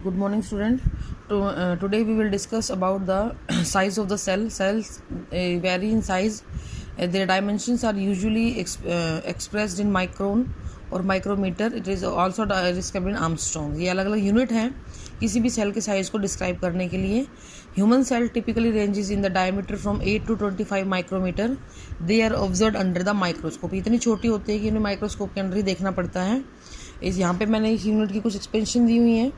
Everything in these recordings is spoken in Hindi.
Good morning, student. Today we will discuss about the size of the cell. Cells vary in size. Their dimensions are usually expressed in micron और micrometer. It is also describe in angstrom. ये अलग अलग यूनिट हैं किसी भी सेल के साइज को डिस्क्राइब करने के लिए. Human cell typically ranges in the diameter from 8 to 25 micrometer. They are observe under the microscope. इतनी छोटी होती है कि इन्हें माइक्रोस्कोप के अंदर ही देखना पड़ता है. इस यहाँ पे मैंने इस यूनिट की कुछ एक्सपेंशन दी हुई है,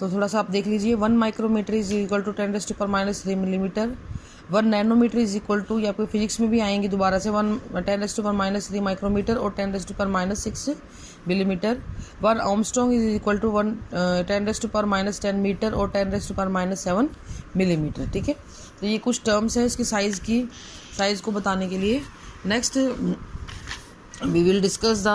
तो थोड़ा सा आप देख लीजिए. 1 micrometer is equal to 10⁻³ millimeter. 1 nanometer is equal to, या आपको फिजिक्स में भी आएंगे दोबारा से, 10⁻³ माइक्रोमीटर और 10⁻⁶ millimeter. 1 angstrom is equal to 10⁻10 meter और 10⁻7 मिलीमीटर. ठीक है, तो ये कुछ टर्म्स है इसकी साइज़ को बताने के लिए. Next we will discuss the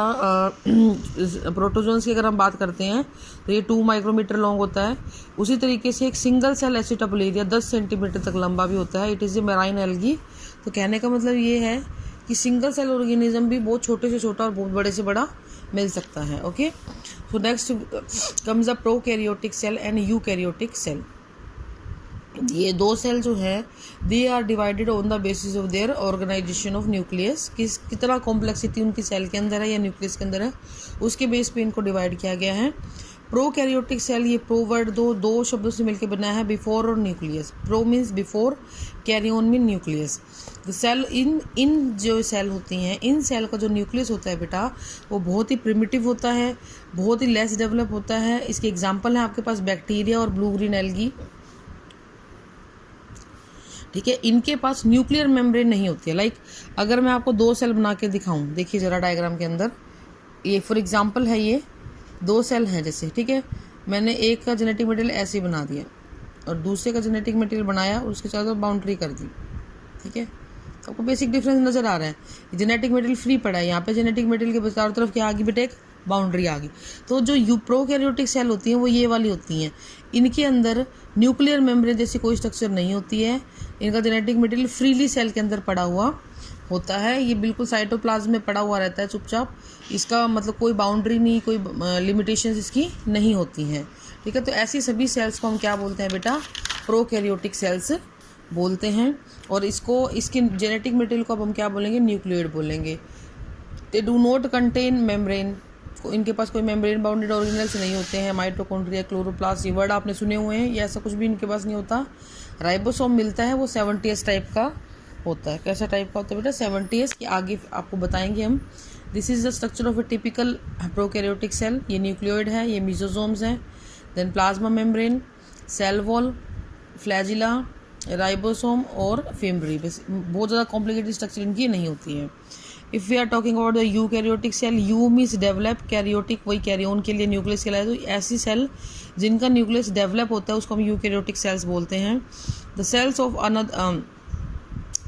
protozoans की. अगर हम बात करते हैं तो ये 2 माइक्रोमीटर लॉन्ग होता है. उसी तरीके से एक सिंगल सेल एसिटापुलेरिया 10 सेंटीमीटर तक लंबा भी होता है. It is a marine algae. तो कहने का मतलब ये है कि सिंगल सेल ऑर्गेनिज्म भी बहुत छोटे से छोटा और बहुत बड़े से बड़ा मिल सकता है. Okay, so next comes the prokaryotic cell and eukaryotic cell. ये दो सेल जो है they are divided on the basis of their organization of nucleus. कितना कॉम्प्लेक्सिटी उनकी सेल के अंदर है या न्यूक्लियस के अंदर है, उसके बेस पे इनको डिवाइड किया गया है. प्रोकैरियोटिक सेल, ये प्रो वर्ड दो शब्दों से मिलकर बना है, बिफोर और nucleus. Pro means before, karyon mean nucleus. The cell in जो सेल होती हैं, इन सेल का जो न्यूक्लियस होता है बेटा, वो बहुत ही प्रिमिटिव होता है, बहुत ही लेस डेवलप होता है. इसके एग्जाम्पल है आपके पास बैक्टीरिया और ब्लू ग्रीन एल्गी. ठीक है, इनके पास न्यूक्लियर मेम्ब्रेन नहीं होती है. लाइक अगर मैं आपको 2 सेल बना के दिखाऊं, देखिए ज़रा डायग्राम के अंदर, ये फॉर एग्जांपल है, ये 2 सेल हैं जैसे. ठीक है, मैंने एक का जेनेटिक मटेरियल ऐसे बना दिया और दूसरे का जेनेटिक मटेरियल बनाया और उसके चारों तरफ बाउंड्री कर दी. ठीक है, तो आपको बेसिक डिफरेंस नज़र आ रहा है. जेनेटिक मटेरियल फ्री पड़ा है, यहाँ पे जेनेटिक मटेरियल के चारों तरफ क्या आ गई बेटे, एक बाउंड्री आ गई. तो जो प्रोकैरियोटिक सेल होती हैं वो ये वाली होती हैं. इनके अंदर न्यूक्लियर मेम्ब्रेन जैसी कोई स्ट्रक्चर नहीं होती है. इनका जेनेटिक मटेरियल फ्रीली सेल के अंदर पड़ा हुआ होता है. ये बिल्कुल साइटोप्लाज्म में पड़ा हुआ रहता है चुपचाप. इसका मतलब कोई बाउंड्री नहीं, कोई लिमिटेशंस इसकी नहीं होती हैं. ठीक है, तो ऐसी सभी सेल्स को हम क्या बोलते हैं बेटा, प्रोकैरियोटिक सेल्स बोलते हैं. और इसके जेनेटिक मटेरियल को अब हम क्या बोलेंगे, न्यूक्लियोइड बोलेंगे. They do not contain membrane. इनके पास कोई मेम्ब्रेन बाउंडेड ऑर्गेनेल्स नहीं होते हैं. माइटोकॉन्ड्रिया, क्लोरोप्लास्ट, ये वर्ड आपने सुने हुए हैं. ये ऐसा कुछ भी इनके पास नहीं होता. राइबोसोम मिलता है, वो 70s टाइप का होता है. कैसा टाइप का होता है बेटा, 70s की आगे आपको बताएंगे हम. This is the structure of a typical prokaryotic cell. ये न्यूक्लियोइड है, ये मीजोसोम्स हैं. Then plasma membrane, cell wall, flagella, ribosome और फिम्ब्री. बहुत ज़्यादा कॉम्प्लिकेटेड स्ट्रक्चर इनकी नहीं होती है. If we are talking about the eukaryotic cell, you means develop, karyotic वही कैरियोन के लिए न्यूक्लियस कहलाए. तो ऐसी सेल जिनका न्यूक्लियस डेवलप होता है उसको हम यूकैरियोटिक सेल्स बोलते हैं. The cells of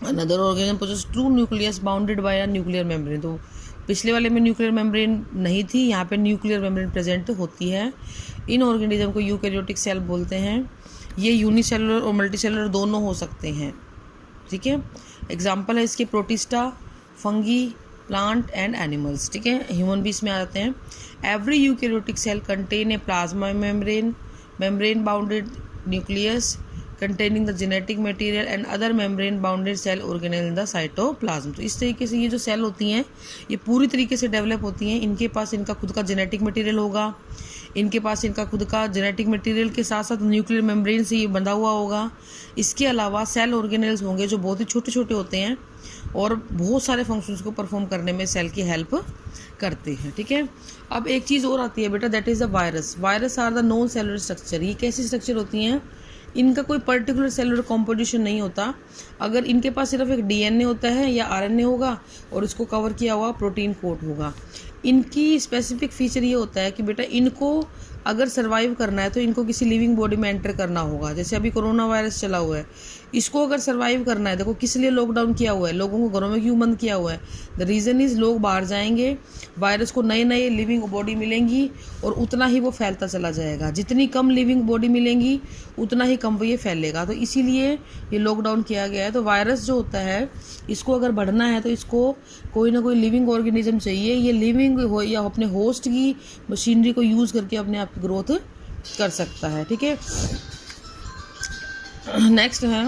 another organism possess true nucleus bounded by a nuclear membrane. तो पिछले वाले में न्यूक्लियर मेम्ब्रेन नहीं थी, यहाँ पे न्यूक्लियर मेम्ब्रेन प्रेजेंट होती है. इन ऑर्गेनिज्म को यूकैरियोटिक सेल बोलते हैं. ये यूनिसेलुलर और मल्टीसेलुलर दोनों हो सकते हैं. ठीक है, एग्जाम्पल है इसके protista, fungi, plant and animals. ठीक है, ह्यूमन बीस में आ जाते हैं. Every eukaryotic cell contain a plasma membrane bounded nucleus containing the genetic material and other membrane bounded cell organelle in the cytoplasm. तो इस तरीके से ये जो सेल होती हैं ये पूरी तरीके से डेवलप होती हैं. इनके पास इनका खुद का जेनेटिक मटेरियल होगा, इनके पास इनका खुद का जेनेटिक मटेरियल के साथ साथ न्यूक्लियर मेम्ब्रेन से ये बंधा हुआ होगा. इसके अलावा सेल ऑर्गेनेल्स होंगे जो बहुत ही छोटे छोटे होते हैं और बहुत सारे फंक्शंस को परफॉर्म करने में सेल की हेल्प करते हैं. ठीक है, अब एक चीज़ और आती है बेटा, that is the virus. Virus are the non cellular structure. ये कैसी स्ट्रक्चर होती हैं, इनका कोई पर्टिकुलर सेलुलर कॉम्पोजिशन नहीं होता. अगर इनके पास सिर्फ एक डीएनए होता है या आरएनए होगा और इसको कवर किया हुआ प्रोटीन कोट होगा. इनकी स्पेसिफिक फीचर ये होता है कि बेटा इनको अगर सर्वाइव करना है तो इनको किसी लिविंग बॉडी में एंटर करना होगा. जैसे अभी कोरोना वायरस चला हुआ है, इसको अगर सर्वाइव करना है, देखो किस लिए लॉकडाउन किया हुआ है, लोगों को घरों में क्यों बंद किया हुआ है. द रीज़न इज़ लोग बाहर जाएंगे, वायरस को नए नए लिविंग बॉडी मिलेंगी और उतना ही वो फैलता चला जाएगा. जितनी कम लिविंग बॉडी मिलेंगी उतना ही कम वो ये फैलेगा. तो इसीलिए ये लॉकडाउन किया गया है. तो वायरस जो होता है इसको अगर बढ़ना है तो इसको कोई ना कोई लिविंग ऑर्गेनिज्म चाहिए. ये लिविंग हो या अपने होस्ट की मशीनरी को यूज़ करके अपने आप की ग्रोथ कर सकता है। ठीक है, नेक्स्ट है